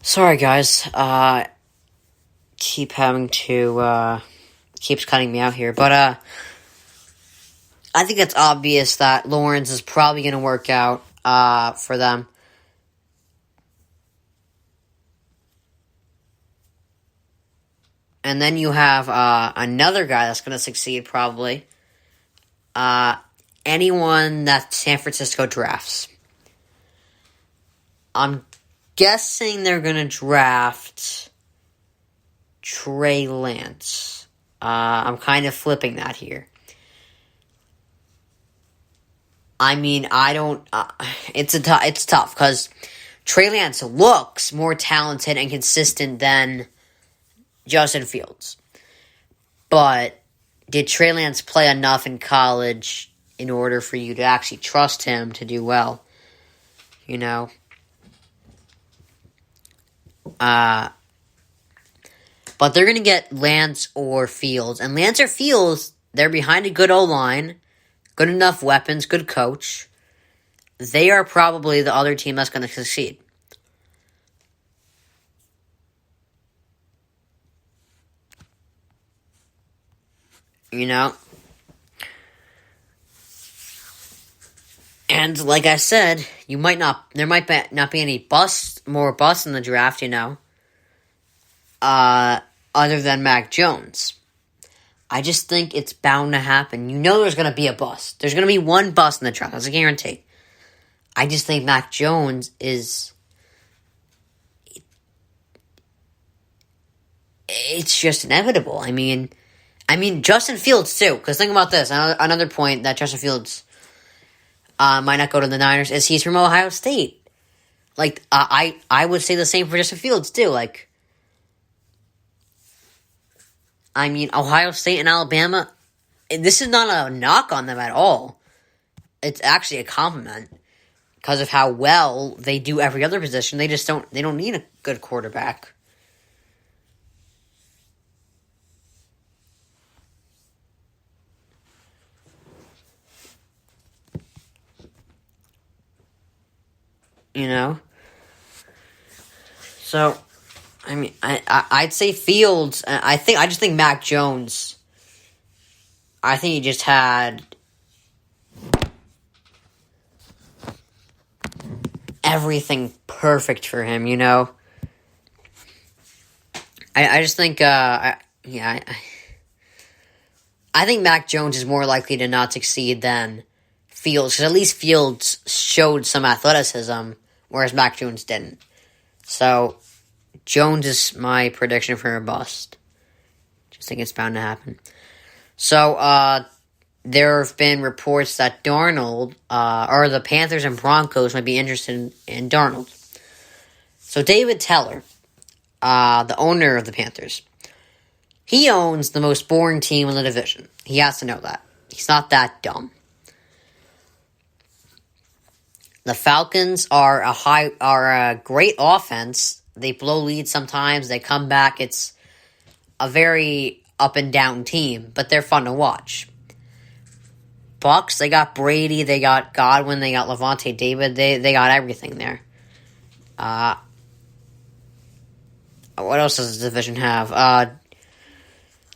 Sorry, guys. Keep having to, keeps cutting me out here. But, I think it's obvious that Lawrence is probably going to work out, for them. And then you have, another guy that's going to succeed, probably. Anyone that San Francisco drafts. I'm guessing they're going to draft Trey Lance. I'm kind of flipping that here. I mean, I don't... it's tough, because Trey Lance looks more talented and consistent than Justin Fields. But did Trey Lance play enough in college in order for you to actually trust him to do well? You know? But they're going to get Lance or Fields. And Lance or Fields, they're behind a good O-line, good enough weapons, good coach. They are probably the other team that's going to succeed. You know? And like I said, there might not be any more busts in the draft, you know, other than Mac Jones. I just think it's bound to happen. You know there's going to be a bust. There's going to be one bust in the draft. That's a guarantee. I just think Mac Jones is... It's just inevitable. I mean, Justin Fields, too. Because think about this. Another point that Justin Fields might not go to the Niners is he's from Ohio State. Like, I would say the same for Justin Fields, too. Like, I mean, Ohio State and Alabama, this is not a knock on them at all. It's actually a compliment because of how well they do every other position. They don't need a good quarterback. You know? So, I mean, I'd say Fields. I just think Mac Jones. I think he just had everything perfect for him. You know. I just think. I think Mac Jones is more likely to not succeed than Fields, because at least Fields showed some athleticism, whereas Mac Jones didn't. So, Jones is my prediction for a bust. Just think it's bound to happen. So, there have been reports that Darnold, or the Panthers and Broncos might be interested in Darnold. So, David Teller, the owner of the Panthers, he owns the most boring team in the division. He has to know that. He's not that dumb. The Falcons are a great offense. They blow leads sometimes. They come back. It's a very up and down team, but they're fun to watch. Bucks, they got Brady, they got Godwin, they got Levante David. They got everything there. What else does the division have?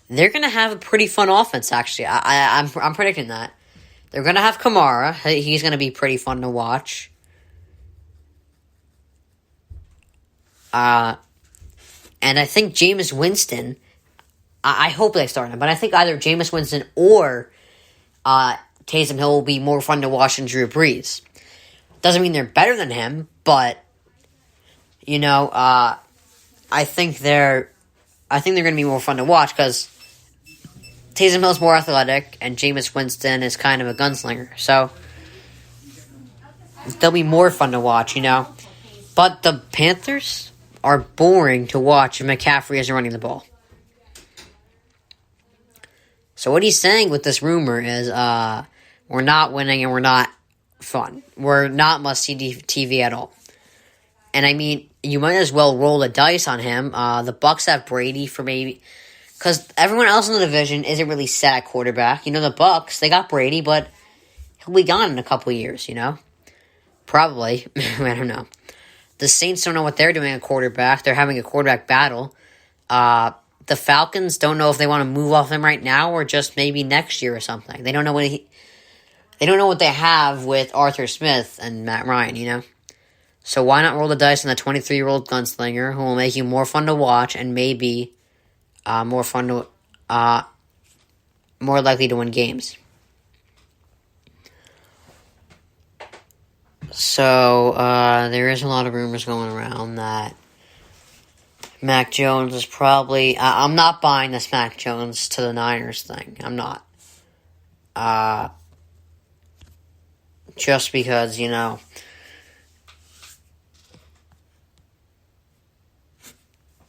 They're gonna have a pretty fun offense. Actually, I'm predicting that. They're going to have Kamara. He's going to be pretty fun to watch. And I think Jameis Winston, I hope they start him, but I think either Jameis Winston or Taysom Hill will be more fun to watch than Drew Brees. Doesn't mean they're better than him, but, you know, I think they're going to be more fun to watch because Taysom Hill's more athletic, and Jameis Winston is kind of a gunslinger. So, they'll be more fun to watch, you know. But the Panthers are boring to watch if McCaffrey isn't running the ball. So, what he's saying with this rumor is, we're not winning and we're not fun. We're not must-see TV at all. And, I mean, you might as well roll the dice on him. The Bucks have Brady for maybe... Because everyone else in the division isn't really set at quarterback. You know, the Bucks, they got Brady, but he'll be gone in a couple years, you know? Probably. I don't know. The Saints don't know what they're doing at quarterback. They're having a quarterback battle. The Falcons don't know if they want to move off him right now or just maybe next year or something. They don't know what they have with Arthur Smith and Matt Ryan, So why not roll the dice on the 23-year-old gunslinger who will make you more fun to watch and maybe more likely to win games. So there is a lot of rumors going around that Mac Jones is probably... I'm not buying this Mac Jones to the Niners thing. I'm not. Just because,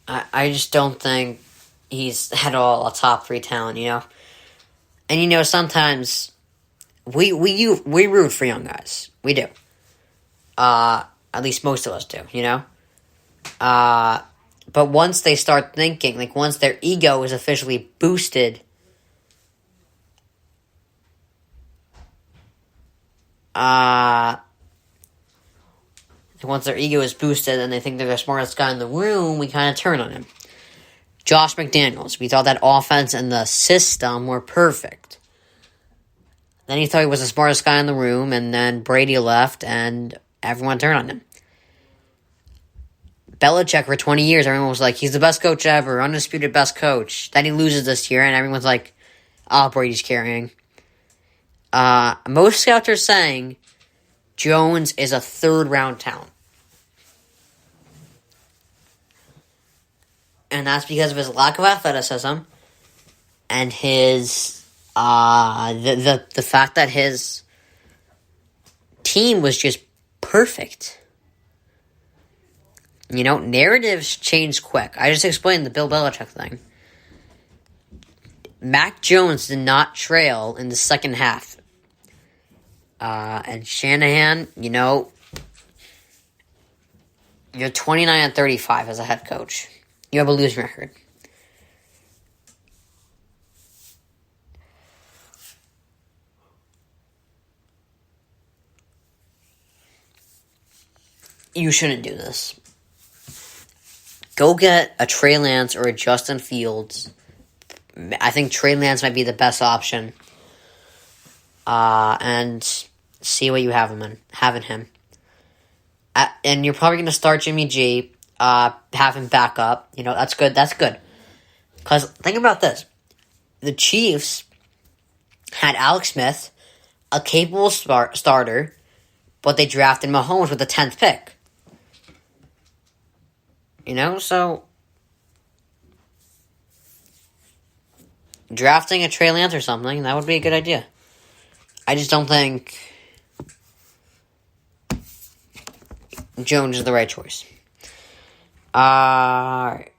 I just don't think he's at all a top 3 talent, And, sometimes we root for young guys. We do. At least most of us do, But once they start thinking, once their ego is officially boosted, once their ego is boosted and they think they're the smartest guy in the room, we kind of turn on him. Josh McDaniels, we thought that offense and the system were perfect. Then he thought he was the smartest guy in the room, and then Brady left, and everyone turned on him. Belichick, for 20 years, everyone was like, he's the best coach ever, undisputed best coach. Then he loses this year, and everyone's like, Brady's carrying. Most scouts are saying Jones is a 3rd-round talent. And that's because of his lack of athleticism and his, the fact that his team was just perfect. Narratives change quick. I just explained the Bill Belichick thing. Mac Jones did not trail in the second half. And Shanahan, you're 29-35 as a head coach. You have a losing record. You shouldn't do this. Go get a Trey Lance or a Justin Fields. I think Trey Lance might be the best option. And see what you have in him. And you're probably going to start Jimmy G. Have him back up. That's good. Because think about this. The Chiefs had Alex Smith, a capable starter, but they drafted Mahomes with the 10th pick. So drafting a Trey Lance or something, that would be a good idea. I just don't think Jones is the right choice. Alright.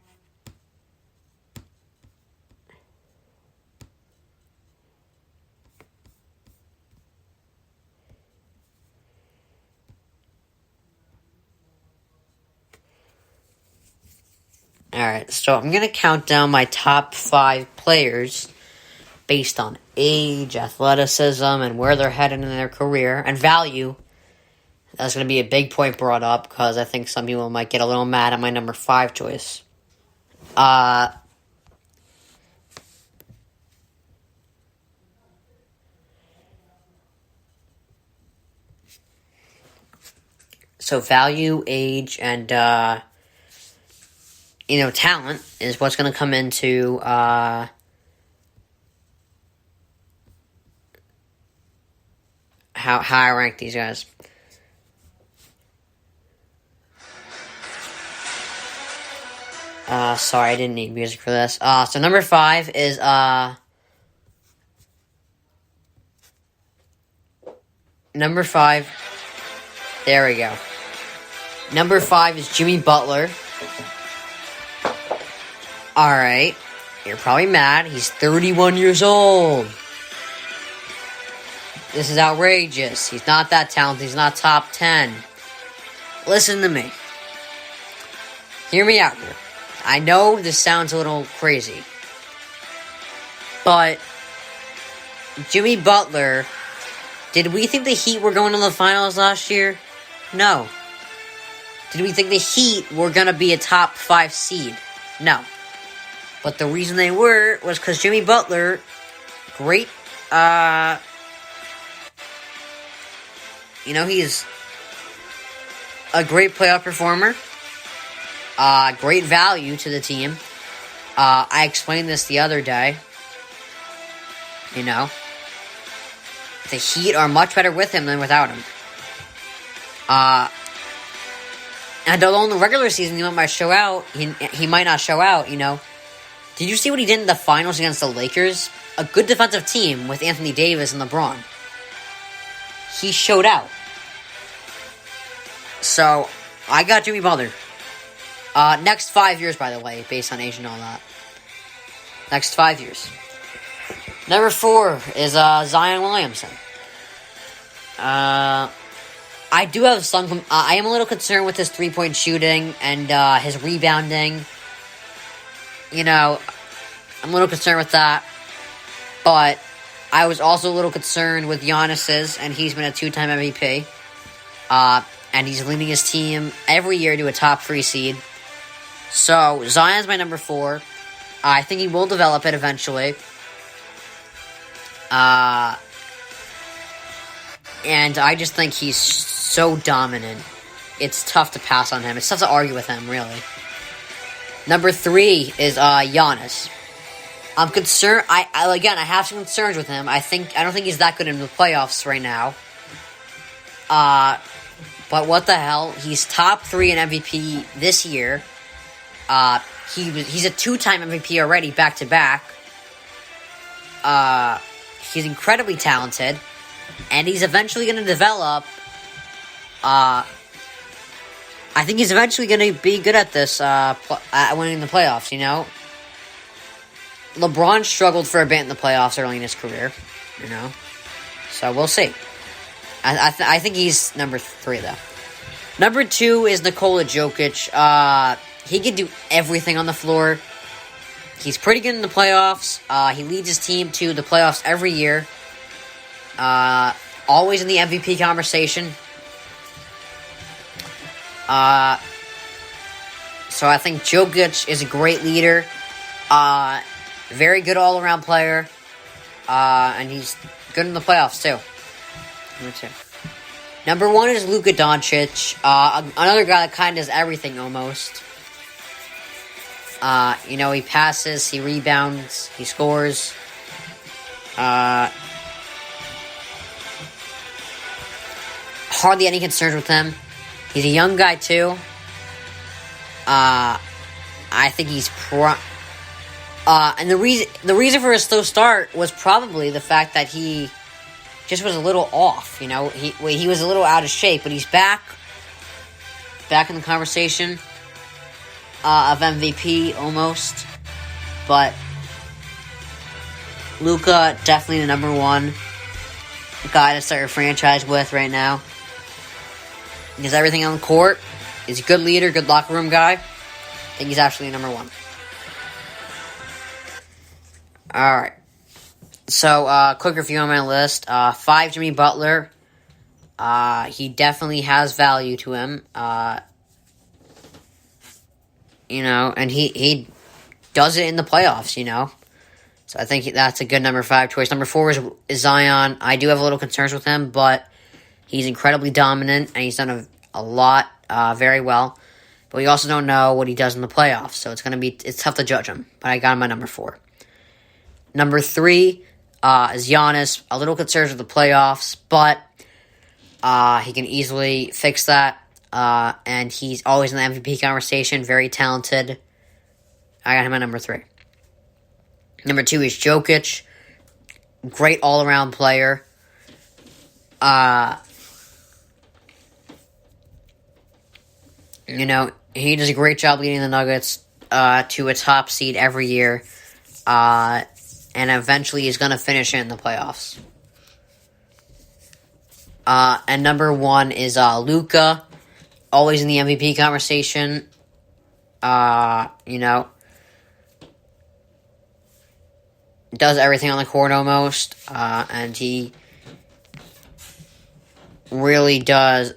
Alright, so I'm going to count down my top 5 players based on age, athleticism, and where they're headed in their career, and value. That's going to be a big point brought up, because I think some people might get a little mad at my number 5 choice. So value, age, and, talent is what's going to come into, how I rank these guys. Sorry, I didn't need music for this. So number 5 is, number 5, there we go. Number 5 is Jimmy Butler. Alright, you're probably mad. He's 31 years old. This is outrageous. He's not that talented. He's not top 10. Listen to me. Hear me out here. I know this sounds a little crazy, but Jimmy Butler, did we think the Heat were going to the finals last year? No. Did we think the Heat were going to be a top 5 seed? No. But the reason they were was because Jimmy Butler, great, he's a great playoff performer, great value to the team. I explained this the other day. The Heat are much better with him than without him. And although in the regular season he might show out, he might not show out, Did you see what he did in the finals against the Lakers? A good defensive team with Anthony Davis and LeBron. He showed out. So, I got Jimmy Butler. Next 5 years, by the way, based on age and all that. Next 5 years. Number 4 is Zion Williamson. I do have some... I am a little concerned with his three-point shooting and his rebounding. I'm a little concerned with that. But I was also a little concerned with Giannis's, and he's been a 2-time MVP. And he's leading his team every year to a top 3 seed. So, Zion's my number 4. I think he will develop it eventually. And I just think he's so dominant. It's tough to pass on him. It's tough to argue with him, really. Number 3 is Giannis. I'm concerned. I have some concerns with him. I don't think he's that good in the playoffs right now. But what the hell? He's top 3 in MVP this year. He's a 2-time MVP already, back to back. He's incredibly talented, and he's eventually going to develop. I think he's eventually going to be good at this, at winning the playoffs. LeBron struggled for a bit in the playoffs early in his career. So we'll see. I think he's number 3 though. Number 2 is Nicola Jokic. He can do everything on the floor. He's pretty good in the playoffs. He leads his team to the playoffs every year. Always in the MVP conversation. So I think Jokic is a great leader. Very good all-around player. And he's good in the playoffs, too. Number 2. Number 1 is Luka Doncic. Another guy that kind of does everything, almost. He passes, he rebounds, he scores. Hardly any concerns with him. He's a young guy, too. I think he's and the reason for his slow start was probably the fact that he just was a little off. He was a little out of shape, but he's back in the conversation of MVP almost. But Luka, definitely the number 1 guy to start your franchise with right now. He does everything on the court. He's a good leader, good locker room guy. I think he's actually number 1. Alright. So, quick review on my list. 5, Jimmy Butler. He definitely has value to him. And he does it in the playoffs, So I think that's a good number 5 choice. Number 4 is Zion. I do have a little concerns with him, but he's incredibly dominant, and he's done a lot very well. But we also don't know what he does in the playoffs, so it's tough to judge him. But I got him at number 4. Number 3 is Giannis. A little concerns with the playoffs, but he can easily fix that. And he's always in the MVP conversation. Very talented. I got him at number 3. Number 2 is Jokic. Great all-around player. He does a great job leading the Nuggets to a top seed every year. And eventually he's going to finish in the playoffs. And number 1 is Luka. Always in the MVP conversation. Does everything on the court almost. And he really does